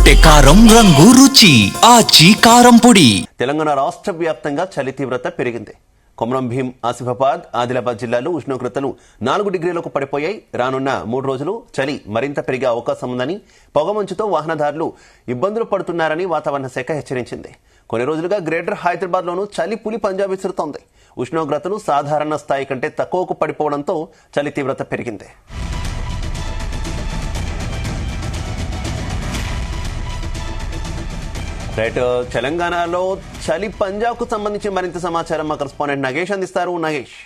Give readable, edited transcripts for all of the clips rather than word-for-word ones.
కొట్టే కారం రంగు రుచి ఆచి కారం పొడి. తెలంగాణ రాష్ట్ర వ్యాప్తంగా చలి తీవ్రత పెరిగింది. కొమరం భీం, ఆసిఫాబాద్, ఆదిలాబాద్ జిల్లాలో ఉష్ణోగ్రతలు 4 డిగ్రీలకు పడిపోయాయి. రానున్న 3 రోజులు చలి మరింత పెరిగే అవకాశం ఉందని, పొగమంచుతో వాహనదారులు ఇబ్బందులు పడుతున్నారని వాతావరణ శాఖ హెచ్చరించింది. కొన్ని రోజులుగా గ్రేటర్ హైదరాబాద్ లోనూ చలి పులి పంజా విసురుతోంది. ఉష్ణోగ్రతలు సాధారణ స్థాయి కంటే తక్కువకు పడిపోవడంతో చలి తీవ్రత పెరిగింది. రైట్, తెలంగాణలో చలి పంజాకు సంబంధించి మరింత సమాచారం మా కరెస్పాండెంట్ నగేష్ అందిస్తారు. నగేష్,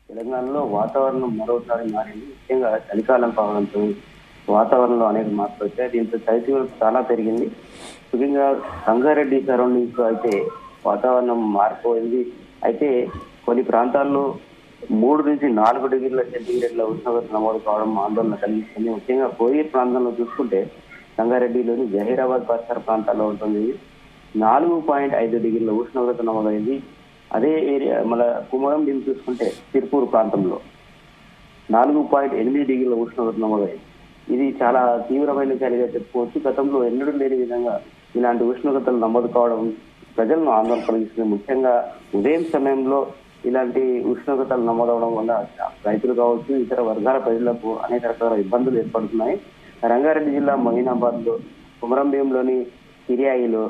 తెలంగాణలో వాతావరణం మరోసారి మారింది. ముఖ్యంగా చలికాలం కావడంతో వాతావరణంలో అనేక మార్పులు వచ్చాయి. దీంతో చలి తీవ్రత చాలా పెరిగింది. ముఖ్యంగా సంగారెడ్డి సరౌండింగ్స్ లో అయితే వాతావరణం మారిపోయింది. అయితే కొన్ని ప్రాంతాల్లో 3 నుంచి 4 డిగ్రీల సెంటీగ్రేడ్ల ఉష్ణోగ్రత నమోదు కావడం ఆందోళన కలిగిస్తుంది. ముఖ్యంగా కోయిర్ ప్రాంతంలో చూసుకుంటే సంగారెడ్డిలోని జహీరాబాద్ పరిసర ప్రాంతాల్లో ఉంటుంది. 4.5 డిగ్రీల ఉష్ణోగ్రత నమోదైంది. అదే ఏరియా మన కుమరం భీం చూసుకుంటే తిరుపూర్ ప్రాంతంలో 4.8 డిగ్రీల ఉష్ణోగ్రత నమోదైంది. ఇది చాలా తీవ్రమైన చలిగా చెప్పుకోవచ్చు. గతంలో ఎన్నడూ లేని విధంగా ఇలాంటి ఉష్ణోగ్రతలు నమోదు కావడం ప్రజలను ఆందోళన కలిగిస్తుంది. ముఖ్యంగా ఉదయం సమయంలో ఇలాంటి ఉష్ణోగ్రతలు నమోదవడం వల్ల రైతులు కావచ్చు, ఇతర వర్గాల ప్రజలకు అనేక రకాల ఇబ్బందులు ఏర్పడుతున్నాయి. రంగారెడ్డి జిల్లా మొయినాబాద్ లో, కుమరం భీంలోని కిరియాయిలో,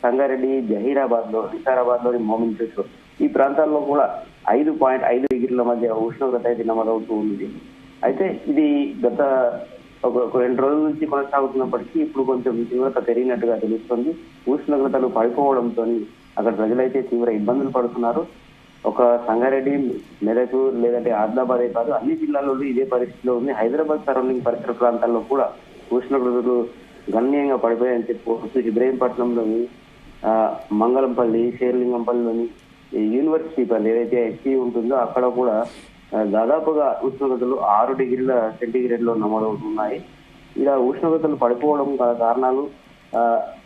సంగారెడ్డి, జహీరాబాద్ లో, వికారాబాద్ లోని మోమిన్పేట్ లో ఈ ప్రాంతాల్లో కూడా 5.5 డిగ్రీల మధ్య ఉష్ణోగ్రత అయితే నమోదవుతూ ఉంది. అయితే ఇది గత ఒక 2 రోజుల నుంచి కొనసాగుతున్నప్పటికీ ఇప్పుడు కొంచెం తీవ్రత పెరిగినట్టుగా తెలుస్తుంది. ఉష్ణోగ్రతలు పడిపోవడంతో అక్కడ ప్రజలైతే తీవ్ర ఇబ్బందులు పడుతున్నారు. ఒక సంగారెడ్డి, మెదక్ లేదంటే ఆదిలాబాదే కాదు, అన్ని జిల్లాల్లో ఇదే పరిస్థితిలో ఉంది. హైదరాబాద్ సరౌండింగ్ పరిసర ప్రాంతాల్లో కూడా ఉష్ణోగ్రతలు గణనీయంగా పడిపోయాయని చెప్పుకోవచ్చు. ఇబ్రహీంపట్నంలోని మంగళంపల్లి, శేర్లింగంపల్లిలోని యూనివర్సిటీ పల్లి ఏదైతే ఎస్సీ ఉంటుందో అక్కడ కూడా దాదాపుగా ఉష్ణోగ్రతలు 6 డిగ్రీల సెంటీగ్రేడ్ లో నమోదవుతున్నాయి. ఇలా ఉష్ణోగ్రతలు పడిపోవడం గల కారణాలు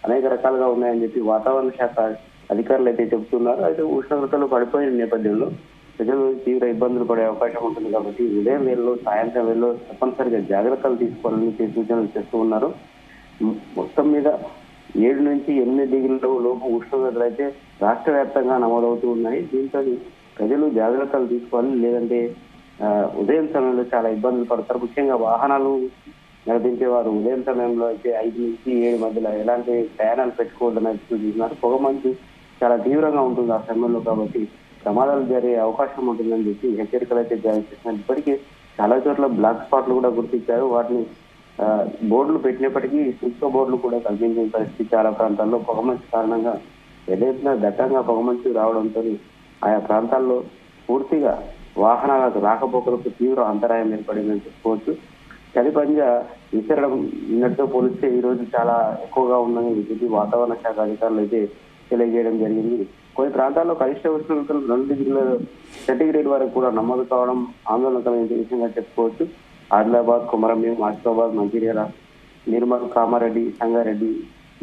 అనేక రకాలుగా ఉన్నాయని చెప్పి వాతావరణ శాఖ అధికారులు అయితే చెబుతున్నారు. అయితే ఉష్ణోగ్రతలు పడిపోయిన నేపథ్యంలో ప్రజలు తీవ్ర ఇబ్బందులు పడే అవకాశం ఉంటుంది. కాబట్టి ఉదయం వేళలో, సాయంత్రం వేళలో తప్పనిసరిగా జాగ్రత్తలు తీసుకోవాలని సూచనలు చేస్తూ ఉన్నారు. మొత్తం మీద 7 నుంచి 8 డిగ్రీల లోపు ఉష్ణోగ్రతలు అయితే రాష్ట్ర వ్యాప్తంగా నమోదవుతూ ఉన్నాయి. దీంతో ప్రజలు జాగ్రత్తలు తీసుకోవాలి, లేదంటే ఉదయం సమయంలో చాలా ఇబ్బందులు పడతారు. ముఖ్యంగా వాహనాలు నడిపించే వారు ఉదయం సమయంలో అయితే 5 నుంచి 7 మధ్యలో ఎలాంటి ప్రయాణాలు పెట్టుకోవద్దని సూచిస్తున్నారు. పొగమంచు చాలా తీవ్రంగా ఉంటుంది ఆ సమయంలో, కాబట్టి ప్రమాదాలు జరిగే అవకాశం ఉంటుందని చెప్పి హెచ్చరికలు అయితే జారీ చేస్తున్నారు. ఇప్పటికీ చాలా చోట్ల బ్లాక్ స్పాట్లు కూడా గుర్తించారు. వాటిని బోర్డులు పెట్టినప్పటికీ సూక్ష్మ బోర్డులు కూడా కల్పించిన పరిస్థితి చాలా ప్రాంతాల్లో. పొగమంచు కారణంగా ఏదైనా దట్టంగా పొగమంచు రావడంతో ఆయా ప్రాంతాల్లో పూర్తిగా వాహనాలకు రాకపోకలకు తీవ్ర అంతరాయం ఏర్పడిందని చెప్పుకోవచ్చు. చలి పంజా విసరడం నిన్నటితో పోలిస్తే ఈ రోజు చాలా ఎక్కువగా ఉందని చెప్పి వాతావరణ శాఖ అధికారులు అయితే తెలియజేయడం జరిగింది. కొన్ని ప్రాంతాల్లో కనిష్ట ఉష్ణోగ్రతలు 2 డిగ్రీల సెంటీగ్రేడ్ వరకు కూడా నమోదు కావడం ఆందోళన కలిగిన విషయంగా చెప్పుకోవచ్చు. ఆదిలాబాద్, కొమరం భీం, ఆసిఫాబాద్, మంచిర్యాల, నిర్మల్, కామారెడ్డి, సంగారెడ్డి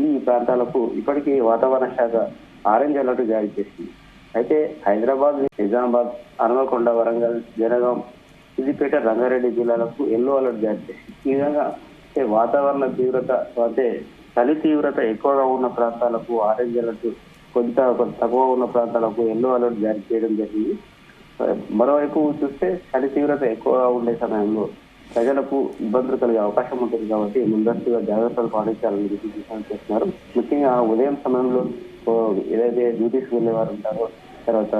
ఈ ప్రాంతాలకు ఇప్పటికీ వాతావరణ శాఖ ఆరెంజ్ అలర్ట్ జారీ చేసింది. అయితే హైదరాబాద్, నిజామాబాద్, హనుమకొండ, వరంగల్, జనగాం, సిద్దిపేట, రంగారెడ్డి జిల్లాలకు ఎల్లో అలర్ట్ జారీ చేసింది. ఈ విధంగా వాతావరణ తీవ్రత అంటే చలి తీవ్రత ఎక్కువగా ఉన్న ప్రాంతాలకు ఆరెంజ్ అలర్ట్, కొంత తక్కువ ఉన్న ప్రాంతాలకు ఎల్లో అలర్ట్ జారీ చేయడం జరిగింది. మరోవైపు చూస్తే చలి తీవ్రత ఎక్కువగా ఉండే సమయంలో ప్రజలకు ఇబ్బందులు కలిగే అవకాశం ఉంటుంది. కాబట్టి ముందస్తుగా జాగ్రత్తలు పాటించాలని సూచన చేస్తున్నారు. ముఖ్యంగా ఉదయం సమయంలో ఏదైతే డ్యూటీస్ వెళ్లేవారు ఉంటారో, తర్వాత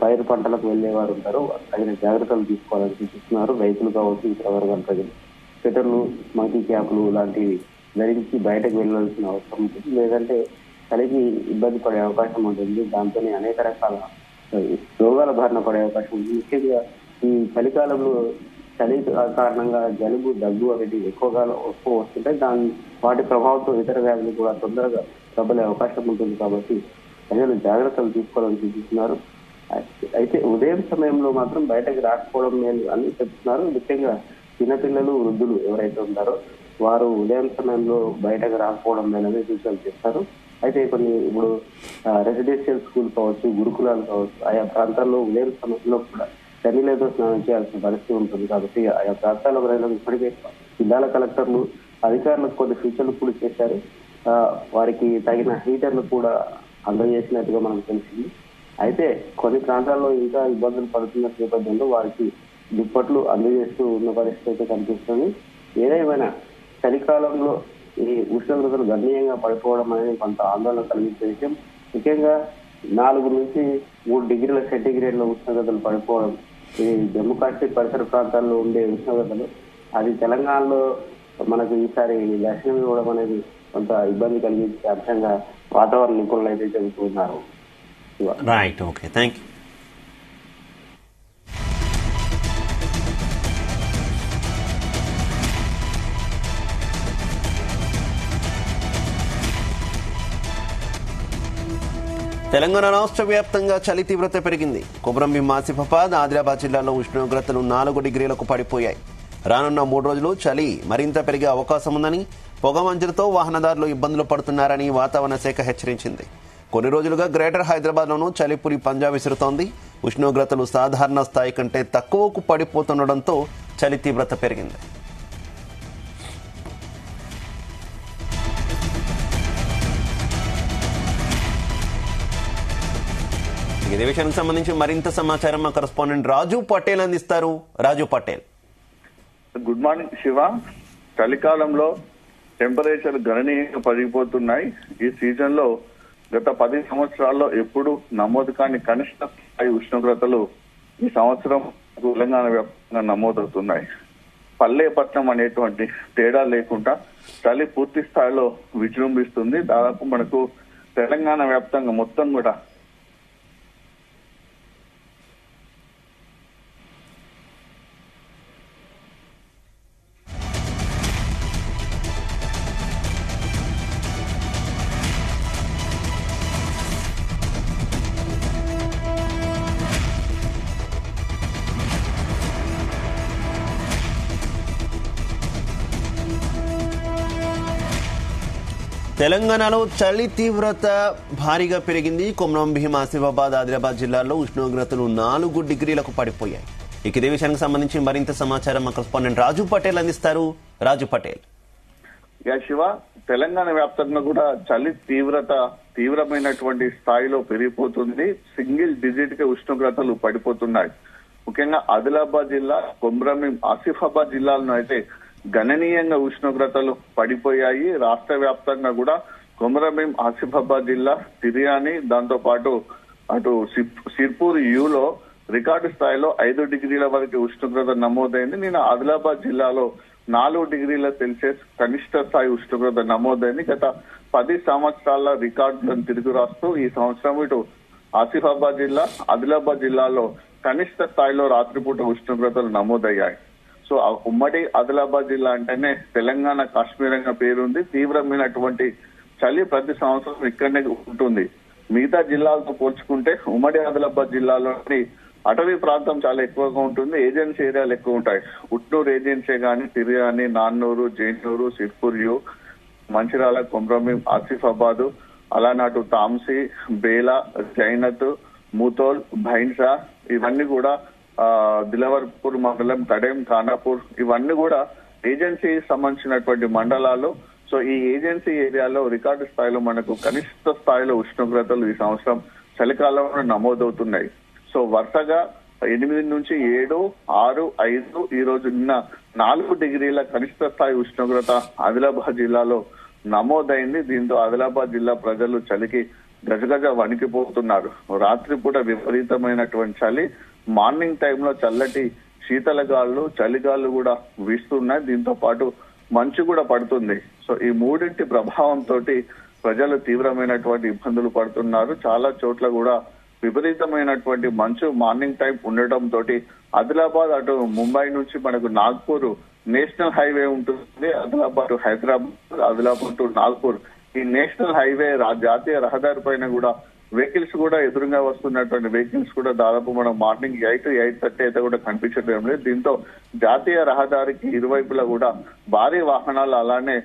పైరు పంటలకు వెళ్లేవారు ఉంటారో తగిన జాగ్రత్తలు తీసుకోవాలని సూచిస్తున్నారు. రైతులు కావచ్చు, ఇతర వర్గాల ప్రజలు స్వెటర్లు, మంకీ క్యాప్లు లాంటివి ధరించి బయటకు వెళ్లాల్సిన అవసరం ఉంటుంది. లేదంటే చలికి ఇబ్బంది పడే అవకాశం ఉంటుంది. దాంతో అనేక రకాల రోగాల బారిన పడే అవకాశం ఉంది. ముఖ్యంగా ఈ చలికాలంలో చలి కారణంగా జలుబు, దగ్గు అనేది ఎక్కువగా వస్తుంటాయి. వాటి ప్రభావంతో ఇతర వ్యాధులు కూడా తొందరగా ప్రబలే అవకాశం ఉంటుంది. కాబట్టి ప్రజలు జాగ్రత్తలు తీసుకోవాలని సూచిస్తున్నారు. అయితే ఉదయం సమయంలో మాత్రం బయటకు రాకపోవడం మేలు అని చెప్తున్నారు. ముఖ్యంగా చిన్నపిల్లలు, వృద్ధులు ఎవరైతే ఉంటారో వారు ఉదయం సమయంలో బయటకు రాకపోవడం మేలని సూచనలు చేస్తారు. అయితే కొన్ని ఇప్పుడు రెసిడెన్షియల్ స్కూల్ కావచ్చు, గురుకులాలు కావచ్చు, ఆయా ప్రాంతాల్లో ఉదయం సమయంలో కూడా చలిలేదో స్నానం చేయాల్సిన పరిస్థితి ఉంటుంది. కాబట్టి ఆయా ప్రాంతాల ప్రజలకు ఇప్పటికే జిల్లాల కలెక్టర్లు అధికారులకు కొన్ని సూచనలు కూడా చేశారు. వారికి తగిన హీటర్లు కూడా అందజేసినట్టుగా మనకు తెలిసింది. అయితే కొన్ని ప్రాంతాల్లో ఇంకా ఇబ్బందులు పడుతున్న నేపథ్యంలో వారికి దుప్పట్లు అందజేస్తూ ఉన్న పరిస్థితి అయితే కనిపిస్తుంది. ఏదేమైనా చలికాలంలో ఈ ఉష్ణోగ్రతలు గణనీయంగా పడిపోవడం అనేది కొంత ఆందోళన కలిగించే విషయం. ముఖ్యంగా 4 నుంచి 3 డిగ్రీల సెంటీగ్రేడ్ల ఉష్ణోగ్రతలు పడిపోవడం, ఇది జమ్మూ కాశ్మీర్ పరిసర ప్రాంతాల్లో ఉండే ఉష్ణోగ్రతలు, అది తెలంగాణలో మనకు ఈసారి దర్శనం ఇవ్వడం అనేది కొంత ఇబ్బంది కలిగించే అంశంగా వాతావరణ నిపుణులు అయితే చెబుతున్నారు. Right, okay, thank you. Telangana రాష్ట్ర వ్యాప్తంగా చలి తీవ్రత పెరిగింది. కొమరంభీం, ఆసిఫాబాద్, ఆదిలాబాద్ జిల్లాలో ఉష్ణోగ్రతలు 4 డిగ్రీలకు పడిపోయాయి. రానున్న 3 రోజులు చలి మరింత పెరిగే అవకాశం ఉందని, పొగమంచులతో వాహనదారులు ఇబ్బందులు పడుతున్నారని వాతావరణ శాఖ హెచ్చరించింది. కొన్ని రోజులుగా గ్రేటర్ హైదరాబాద్లోనూ చలిపురి పంజా విసురుతోంది. ఉష్ణోగ్రతలు సాధారణ స్థాయి కంటే తక్కువకు పడిపోతుండటంతో చలి తీవ్రత పెరిగింది. ఇదే విషయానికి సంబంధించి మరింత సమాచారం మా కరెస్పాండెంట్ రాజు పటేల్ అందిస్తారు. రాజు పటేల్. Good morning Shiva. చలికాలంలో టెంపరేచర్ గణనీయంగా పడిపోతున్నాయి. ఈ సీజన్ లో గత 10 సంవత్సరాల్లో ఎప్పుడు నమోదు కాని కనిష్ట స్థాయి ఉష్ణోగ్రతలు ఈ సంవత్సరం తెలంగాణ వ్యాప్తంగా నమోదవుతున్నాయి. పల్లెపట్నం అనేటువంటి తేడా లేకుండా చలి పూర్తి స్థాయిలో విజృంభిస్తుంది. దాదాపు మనకు తెలంగాణ వ్యాప్తంగా మొత్తం కూడా తెలంగాణలో చలి తీవ్రత భారీగా పెరిగింది. కొమరంభీం, ఆసిఫాబాద్, ఆదిలాబాద్ జిల్లాల్లో ఉష్ణోగ్రతలు 4 డిగ్రీలకు పడిపోయాయి. ఇదే విషయానికి సంబంధించి మరింత సమాచారం మా కరెస్పాండెంట్ రాజు పటేల్ అందిస్తారు. రాజు పటేల్. శివ, తెలంగాణ వ్యాప్తంగా కూడా చలి తీవ్రమైనటువంటి స్థాయిలో పెరిగిపోతుంది. సింగిల్ డిజిట్ కి ఉష్ణోగ్రతలు పడిపోతున్నాయి. ముఖ్యంగా ఆదిలాబాద్ జిల్లా, కొమరంభీం, ఆసిఫాబాద్ జిల్లాలను అయితే గణనీయంగా ఉష్ణోగ్రతలు పడిపోయాయి. రాష్ట్ర వ్యాప్తంగా కూడా కొమరంభీం, ఆసిఫాబాద్ జిల్లా, తిర్యాని, దాంతో పాటు అటు సిర్పూర్ యూలో రికార్డు స్థాయిలో 5 డిగ్రీల వరకు ఉష్ణోగ్రత నమోదైంది. నేను ఆదిలాబాద్ జిల్లాలో 4 డిగ్రీల సెల్సియస్ కనిష్ట స్థాయి ఉష్ణోగ్రత నమోదైంది. గత 10 సంవత్సరాల రికార్డులను తిరిగి రాస్తూ ఈ సంవత్సరం ఇటు ఆసిఫాబాద్ జిల్లా, ఆదిలాబాద్ జిల్లాలో కనిష్ట స్థాయిలో రాత్రిపూట ఉష్ణోగ్రతలు నమోదయ్యాయి. సో ఉమ్మడి ఆదిలాబాద్ జిల్లా అంటేనే తెలంగాణ కాశ్మీరంగా పేరుంది. తీవ్రమైనటువంటి చలి ప్రతి సంవత్సరం ఇక్కడనే ఉంటుంది. మిగతా జిల్లాలతో పోల్చుకుంటే ఉమ్మడి ఆదిలాబాద్ జిల్లాలోని అటవీ ప్రాంతం చాలా ఎక్కువగా ఉంటుంది. ఏజెన్సీ ఏరియాలు ఎక్కువ ఉంటాయి. ఉట్నూరు ఏజెన్సీ గాని, తిర్యాని, నాన్నూరు, జైనూరు, సిర్పూర్ యు, మంచిర్యాల, కొమరంభీం, ఆసిఫాబాద్, అలానాటు తాంసీ, బేలా, జైనత్, ముతోల్, భైన్సా, ఇవన్నీ కూడా దిలవర్పూర్ మండలం, కడెం, ఖానాపూర్, ఇవన్నీ కూడా ఏజెన్సీ సంబంధించినటువంటి మండలాలు. సో ఈ ఏజెన్సీ ఏరియాలో రికార్డు స్థాయిలో మనకు కనిష్ట స్థాయిలో ఉష్ణోగ్రతలు ఈ సంవత్సరం చలికాలంలో నమోదవుతున్నాయి. సో వరుసగా 8 నుంచి 7, 6, 5, ఈ రోజు నిన్న 4 డిగ్రీల కనిష్ట స్థాయి ఉష్ణోగ్రత ఆదిలాబాద్ జిల్లాలో నమోదైంది. దీంతో ఆదిలాబాద్ జిల్లా ప్రజలు చలికి గజగజ వణికిపోతున్నారు. రాత్రిపూట విపరీతమైనటువంటి చలి, మార్నింగ్ టైంలో చల్లటి శీతల గాళ్ళు, చలిగాళ్ళు కూడా వీస్తున్నాయి. దీంతో పాటు మంచు కూడా పడుతుంది. సో ఈ మూడింటి ప్రభావంతో ప్రజలు తీవ్రమైనటువంటి ఇబ్బందులు పడుతున్నారు. చాలా చోట్ల కూడా విపరీతమైనటువంటి మంచు మార్నింగ్ టైం ఉండటంతో ఆదిలాబాద్ అటు ముంబై నుంచి మనకు నాగ్పూర్ నేషనల్ హైవే ఉంటుంది. ఆదిలాబాద్ టు హైదరాబాద్, ఆదిలాబాద్ టు నాగ్పూర్, ఈ నేషనల్ హైవే జాతీయ రహదారి పైన కూడా వెహికల్స్ కూడా ఎదురుగా వస్తున్నటువంటి వెహికల్స్ కూడా దాదాపు మనం మార్నింగ్ 8, 8:30 అయితే కూడా కనిపించడం లేదు. దీంతో జాతీయ రహదారికి ఇరువైపులా కూడా భారీ వాహనాలు అలానే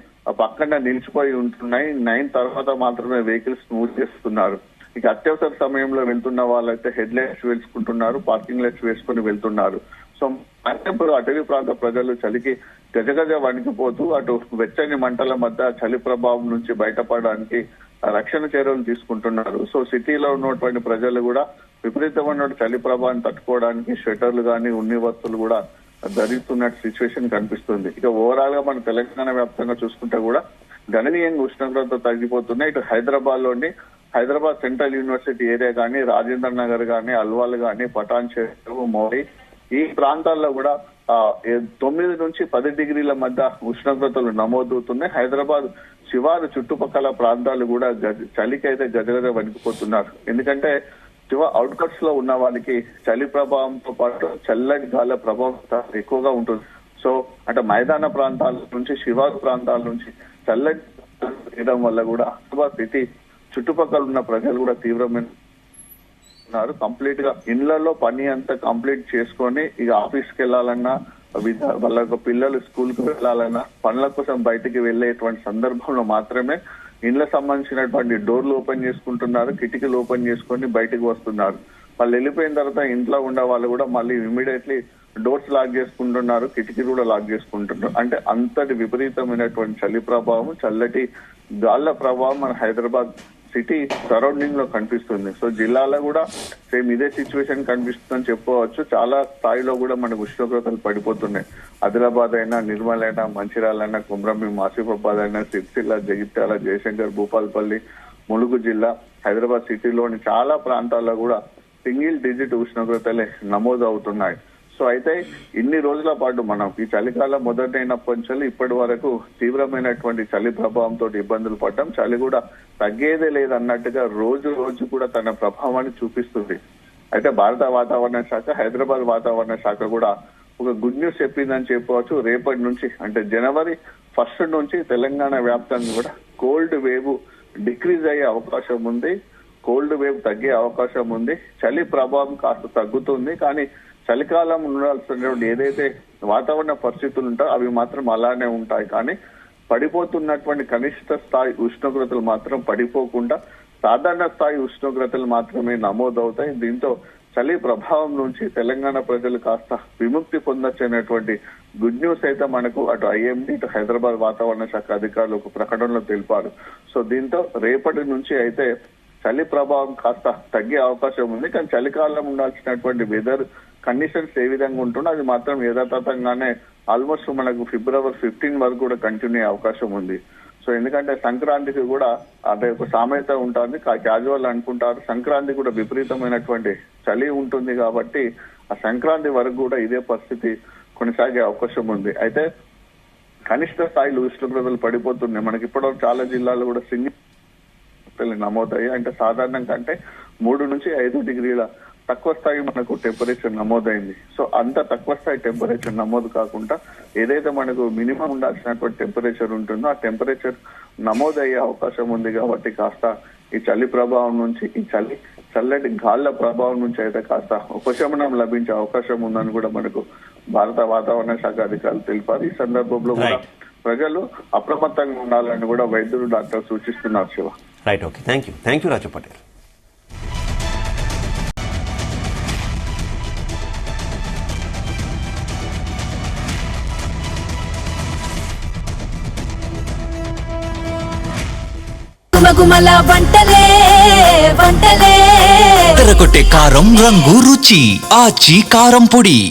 పక్కన నిలిచిపోయి ఉంటున్నాయి. 9 తర్వాత మాత్రమే వెహికల్స్ మూవ్ చేస్తున్నారు. ఇక అత్యవసర సమయంలో వెళ్తున్న వాళ్ళైతే హెడ్ లైట్స్ వేసుకుంటున్నారు, పార్కింగ్ లైట్స్ వేసుకుని వెళ్తున్నారు. సో అటవీ ప్రాంత ప్రజలు చలికి గజగజ వణికిపోతూ అటు వెచ్చని మంటల మధ్య చలి ప్రభావం నుంచి బయటపడడానికి రక్షణ చర్యలు తీసుకుంటున్నారు. సో సిటీలో ఉన్నటువంటి ప్రజలు కూడా విపరీతమైన చలి ప్రభావాన్ని తట్టుకోవడానికి స్వెటర్లు కానీ ఉన్ని వస్తువులు కూడా ధరిస్తున్నట్టు సిచ్యువేషన్ కనిపిస్తుంది. ఇక ఓవరాల్ గా మన తెలంగాణ వ్యాప్తంగా చూసుకుంటే కూడా గణనీయంగా ఉష్ణోగ్రత తగ్గిపోతున్నాయి. ఇటు హైదరాబాద్ సెంట్రల్ యూనివర్సిటీ ఏరియా కానీ, రాజేంద్ర నగర్ కానీ, అల్వాల్ కానీ, పటాన్ చెరువు, మోరీ ఈ ప్రాంతాల్లో కూడా 9 నుంచి 10 డిగ్రీల మధ్య ఉష్ణోగ్రతలు నమోదవుతున్నాయి. హైదరాబాద్ శివారు చుట్టుపక్కల ప్రాంతాలు కూడా చలికి అయితే గజగజ వణికిపోతున్నారు. ఎందుకంటే అవుట్కట్స్ లో ఉన్న వాళ్ళకి చలి ప్రభావంతో పాటు చల్లటి గాలి ప్రభావం ఎక్కువగా ఉంటుంది. సో అంటే మైదాన ప్రాంతాల నుంచి, శివారు ప్రాంతాల నుంచి చల్లటి వేయడం వల్ల కూడా హైదరాబాద్ సిటీ చుట్టుపక్కల ఉన్న ప్రజలు కూడా తీవ్రమైన కంప్లీట్ గా ఇళ్లలో పని అంతా కంప్లీట్ చేసుకొని ఇక ఆఫీస్కి వెళ్ళాలన్నా, వాళ్ళ పిల్లలు స్కూల్ కు వెళ్ళాలన్నా, పనుల కోసం బయటికి వెళ్లేటువంటి సందర్భంలో మాత్రమే ఇండ్లకు సంబంధించినటువంటి డోర్లు ఓపెన్ చేసుకుంటున్నారు, కిటికీలు ఓపెన్ చేసుకొని బయటకు వస్తున్నారు. వాళ్ళు వెళ్ళిపోయిన తర్వాత ఇంట్లో ఉన్న వాళ్ళు కూడా మళ్ళీ ఇమీడియట్లీ డోర్స్ లాక్ చేసుకుంటున్నారు, కిటికీలు కూడా లాక్ చేసుకుంటున్నారు. అంటే అంతటి విపరీతమైనటువంటి చలి ప్రభావం, చల్లటి గాళ్ల ప్రభావం మన హైదరాబాద్ సిటీ సరౌండింగ్ లో కనిపిస్తుంది. సో జిల్లాలో కూడా సేమ్ ఇదే సిచ్యువేషన్ కనిపిస్తుందని చెప్పుకోవచ్చు. చాలా స్థాయిలో కూడా మనకు ఉష్ణోగ్రతలు పడిపోతున్నాయి. ఆదిలాబాద్ అయినా, నిర్మల్ అయినా, మంచిర్యాల అయినా, కుమ్రంభీం, ఆసిఫాబాద్ అయినా, సిరిసిల్ల, జగిత్యాల, జయశంకర్, భూపాల్పల్లి, ములుగు జిల్లా, హైదరాబాద్ సిటీలోని చాలా ప్రాంతాల్లో కూడా సింగిల్ డిజిట్ ఉష్ణోగ్రతలే నమోదు అవుతున్నాయి. సో అయితే ఇన్ని రోజుల పాటు మనం ఈ చలికాలం మొదటైనప్పటి నుంచి ఇప్పటి వరకు తీవ్రమైనటువంటి చలి ప్రభావంతో ఇబ్బందులు పడ్డాం. చలి కూడా తగ్గేదే లేదన్నట్టుగా రోజు కూడా తన ప్రభావాన్ని చూపిస్తుంది. అయితే భారత వాతావరణ శాఖ, హైదరాబాద్ వాతావరణ శాఖ కూడా ఒక గుడ్ న్యూస్ చెప్పిందని చెప్పవచ్చు. రేపటి నుంచి అంటే జనవరి 1 నుంచి తెలంగాణ వ్యాప్తంగా కూడా కోల్డ్ వేవ్ డిక్రీజ్ అయ్యే అవకాశం ఉంది, కోల్డ్ వేవ్ తగ్గే అవకాశం ఉంది. చలి ప్రభావం కాస్త తగ్గుతుంది, కానీ చలికాలం ఉండాల్సినటువంటి ఏదైతే వాతావరణ పరిస్థితులు ఉంటాయో అవి మాత్రం అలానే ఉంటాయి. కానీ పడిపోతున్నటువంటి కనిష్ట స్థాయి ఉష్ణోగ్రతలు మాత్రం పడిపోకుండా సాధారణ స్థాయి ఉష్ణోగ్రతలు మాత్రమే నమోదవుతాయి. దీంతో చలి ప్రభావం నుంచి తెలంగాణ ప్రజలు కాస్త విముక్తి పొందొచ్చనేటువంటి గుడ్ న్యూస్ అయితే మనకు అటు ఐఎండీ, ఇటు హైదరాబాద్ వాతావరణ శాఖ అధికారులు ఒక ప్రకటనలో తెలిపారు. సో దీంతో రేపటి నుంచి అయితే చలి ప్రభావం కాస్త తగ్గే అవకాశం ఉంది. కానీ చలికాలం ఉండాల్సినటువంటి వెదర్ కండిషన్స్ ఏ విధంగా ఉంటుందో అది మాత్రం యథాతథంగానే ఆల్మోస్ట్ మనకు ఫిబ్రవరి 15 వరకు కూడా కంటిన్యూ అయ్యే అవకాశం ఉంది. సో ఎందుకంటే సంక్రాంతికి కూడా అంటే ఒక సామెత ఉంటుంది, క్యాజువల్ అనుకుంటారు, సంక్రాంతి కూడా విపరీతమైనటువంటి చలి ఉంటుంది కాబట్టి ఆ సంక్రాంతి వరకు కూడా ఇదే పరిస్థితి కొనసాగే అవకాశం ఉంది. అయితే కనిష్ట స్థాయిలో ఉష్ణోగ్రతలు పడిపోతున్నాయి. మనకి ఇప్పటివరకు చాలా జిల్లాలు కూడా సింగిల్ నమోదయ్యాయి. అంటే సాధారణం కంటే 3 నుంచి 5 డిగ్రీల తక్కువ స్థాయి మనకు టెంపరేచర్ నమోదైంది. సో అంత తక్కువ స్థాయి టెంపరేచర్ నమోదు కాకుండా ఏదైతే మనకు మినిమం ఉండాల్సినటువంటి టెంపరేచర్ ఉంటుందో ఆ టెంపరేచర్ నమోదయ్యే అవకాశం ఉంది. కాబట్టి కాస్త ఈ చలి ప్రభావం నుంచి, ఈ చల్లటి గాళ్ల ప్రభావం నుంచి అయితే కాస్త ఉపశమనం లభించే అవకాశం ఉందని కూడా మనకు భారత వాతావరణ శాఖ అధికారులు తెలిపారు. ఈ సందర్భంలో కూడా ప్రజలు అప్రమత్తంగా ఉండాలని కూడా వైద్యులు, డాక్టర్ సూచిస్తున్నారు. Shiva, right, okay, thank you Raju Patel. గుమగుమల వంటలే తెరకొట్టే కారం రంగు రుచి ఆచి కారం పొడి.